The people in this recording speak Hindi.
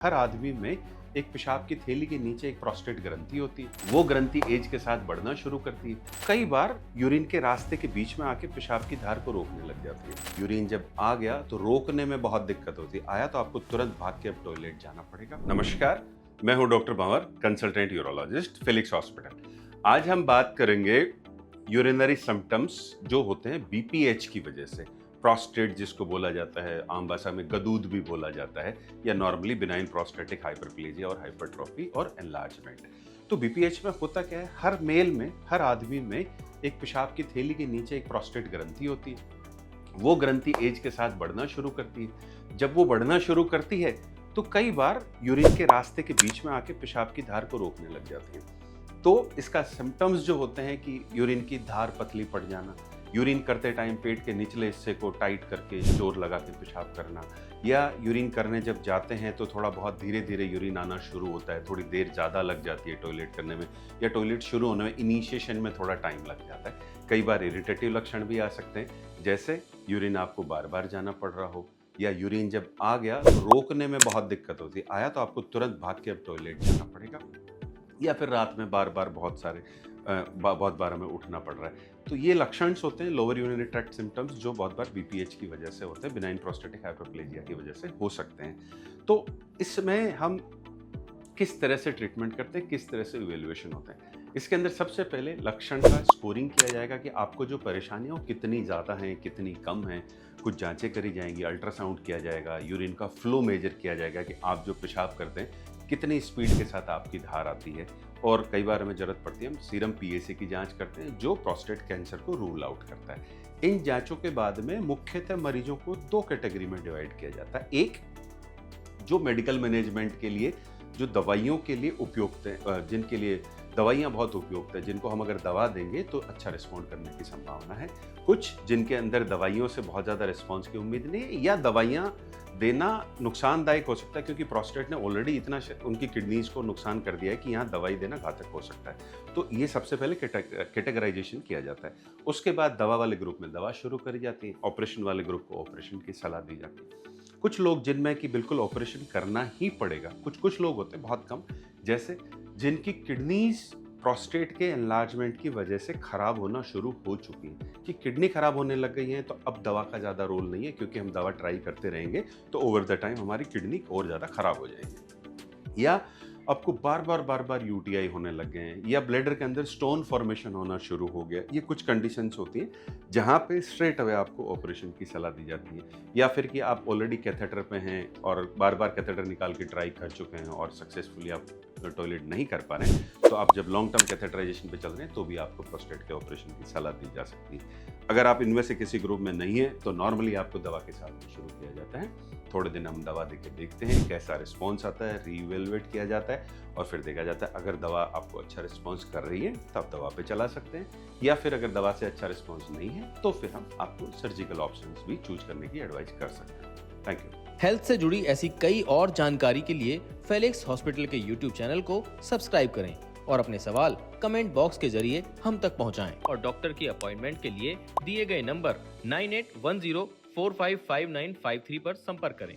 हर आदमी में एक पेशाब की थैली के नीचे एक प्रोस्टेट ग्रंथि होती है। वो ग्रंथि एज के साथ बढ़ना शुरू करती है। कई बार यूरिन के रास्ते के बीच में आके पेशाब की धार को रोकने लग जाती है। यूरिन जब आ गया तो रोकने में बहुत दिक्कत होती है। आया तो आपको तुरंत भाग के अब टॉयलेट जाना पड़ेगा। नमस्कार, मैं हूं डॉक्टर भंवर, कंसल्टेंट यूरोलॉजिस्ट, फिलिक्स हॉस्पिटल। आज हम बात करेंगे यूरिनरी सिम्टम्स जो होते हैं बीपीएच की वजह से। प्रोस्टेट जिसको बोला जाता है, आम भाषा में गदूद भी बोला जाता है, या नॉर्मली बिनाइन प्रोस्टेटिक हाइपरप्लेजिया और हाइपरट्रॉफी और एनलार्जमेंट। तो बीपीएच में होता क्या है, हर मेल में, हर आदमी में एक पेशाब की थैली के नीचे एक प्रोस्टेट ग्रंथि होती है। वो ग्रंथि एज के साथ बढ़ना शुरू करती है। जब वो बढ़ना शुरू करती है तो कई बार यूरिन के रास्ते के बीच में आके पेशाब की धार को रोकने लग जाती है। तो इसका सिम्टम्स जो होते हैं कि यूरिन की धार पतली पड़ जाना, यूरिन करते टाइम पेट के निचले हिस्से को टाइट करके जोर लगा के पेशाब करना, या यूरिन करने जब जाते हैं तो थोड़ा बहुत धीरे धीरे यूरिन आना शुरू होता है, थोड़ी देर ज़्यादा लग जाती है टॉयलेट करने में, या टॉयलेट शुरू होने में इनिशिएशन में थोड़ा टाइम लग जाता है। कई बार इरिटेटिव लक्षण भी आ सकते हैं, जैसे यूरिन आपको बार बार जाना पड़ रहा हो, या यूरिन जब आ गया तो रोकने में बहुत दिक्कत होती है। आया तो आपको तुरंत भाग के अब टॉयलेट जाना पड़ेगा, या फिर रात में बार बार बहुत बार हमें उठना पड़ रहा है। तो ये लक्षण होते हैं लोअर यूरिनरी ट्रैक्ट सिम्टम्स, जो बहुत बार बीपीएच की वजह से होते हैं, बिनाइन प्रोस्टेटिक हाइपरप्लेजिया की वजह से हो सकते हैं। तो इसमें हम किस तरह से ट्रीटमेंट करते हैं, किस तरह से इवेल्युएशन होते हैं, इसके अंदर सबसे पहले लक्षण का स्कोरिंग किया जाएगा कि आपको जो परेशानियां कितनी ज़्यादा हैं, कितनी कम हैं। कुछ जांचें करी जाएंगी, अल्ट्रासाउंड किया जाएगा, यूरिन का फ्लो मेजर किया जाएगा कि आप जो पेशाब करते हैं कितनी स्पीड के साथ आपकी धार आती है। और कई बार हमें जरूरत पड़ती है, हम सीरम पीएसी की जांच करते हैं जो प्रोस्टेट कैंसर को रूल आउट करता है। इन जांचों के बाद में मुख्यतः मरीजों को दो कैटेगरी में डिवाइड किया जाता है। एक, जो मेडिकल मैनेजमेंट के लिए, जो दवाइयों के लिए उपयुक्त है, जिनके लिए दवाइयाँ बहुत उपयुक्त है, जिनको हम अगर दवा देंगे तो अच्छा रिस्पॉन्ड करने की संभावना है। कुछ जिनके अंदर दवाइयों से बहुत ज़्यादा रिस्पॉन्स की उम्मीद नहीं है, या दवाइयाँ देना नुकसानदायक हो सकता है, क्योंकि प्रोस्टेट ने ऑलरेडी इतना उनकी किडनीज को नुकसान कर दिया है कि यहाँ दवाई देना घातक हो सकता है। तो ये सबसे पहले कैटेगराइजेशन किया जाता है। उसके बाद दवा वाले ग्रुप में दवा शुरू करी जाती है, ऑपरेशन वाले ग्रुप को ऑपरेशन की सलाह दी जाती है। कुछ लोग जिनमें कि बिल्कुल ऑपरेशन करना ही पड़ेगा, कुछ लोग होते हैं बहुत कम, जैसे जिनकी किडनीज प्रोस्टेट के एनलार्जमेंट की वजह से खराब होना शुरू हो चुकी है, कि किडनी खराब होने लग गई है, तो अब दवा का ज़्यादा रोल नहीं है, क्योंकि हम दवा ट्राई करते रहेंगे तो ओवर द टाइम हमारी किडनी और ज़्यादा खराब हो जाएगी। या आपको बार बार यूटीआई होने लग गए हैं, या ब्लैडर के अंदर स्टोन फॉर्मेशन होना शुरू हो गया। ये कुछ कंडीशंस होती हैं जहाँ पे स्ट्रेट अवे आपको ऑपरेशन की सलाह दी जाती है। या फिर कि आप ऑलरेडी कैथेटर पे हैं और बार बार कैथेटर निकाल के ट्राई कर चुके हैं और सक्सेसफुली आप टॉयलेट नहीं कर पा रहे हैं, तो आप जब लॉन्ग टर्म कैथेटराइजेशन पे चल रहे हैं तो भी आपको प्रोस्टेट के ऑपरेशन की सलाह दी जा सकती है। अगर आप इनमें से किसी ग्रुप में नहीं है तो नॉर्मली आपको दवा के साथ शुरू किया जाता है। थोड़े दिन हम दवा देके देखते हैं कैसा रिस्पॉन्स आता है, रीइवैल्यूएट किया जाता है, और फिर देखा जाता है अगर दवा आपको अच्छा रिस्पॉन्स कर रही है तब दवा पे चला सकते हैं, या फिर अगर दवा से अच्छा रिस्पॉन्स नहीं है तो फिर हम आपको सर्जिकल ऑप्शंस भी चूज करने की एडवाइस कर सकते हैं। Thank you. हेल्थ से जुड़ी ऐसी कई और जानकारी के लिए फेलिक्स हॉस्पिटल के यूट्यूब चैनल को सब्सक्राइब करें और अपने सवाल कमेंट बॉक्स के जरिए हम तक पहुंचाएं। और डॉक्टर की अपॉइंटमेंट के लिए दिए गए नंबर 9810455953 पर संपर्क करें।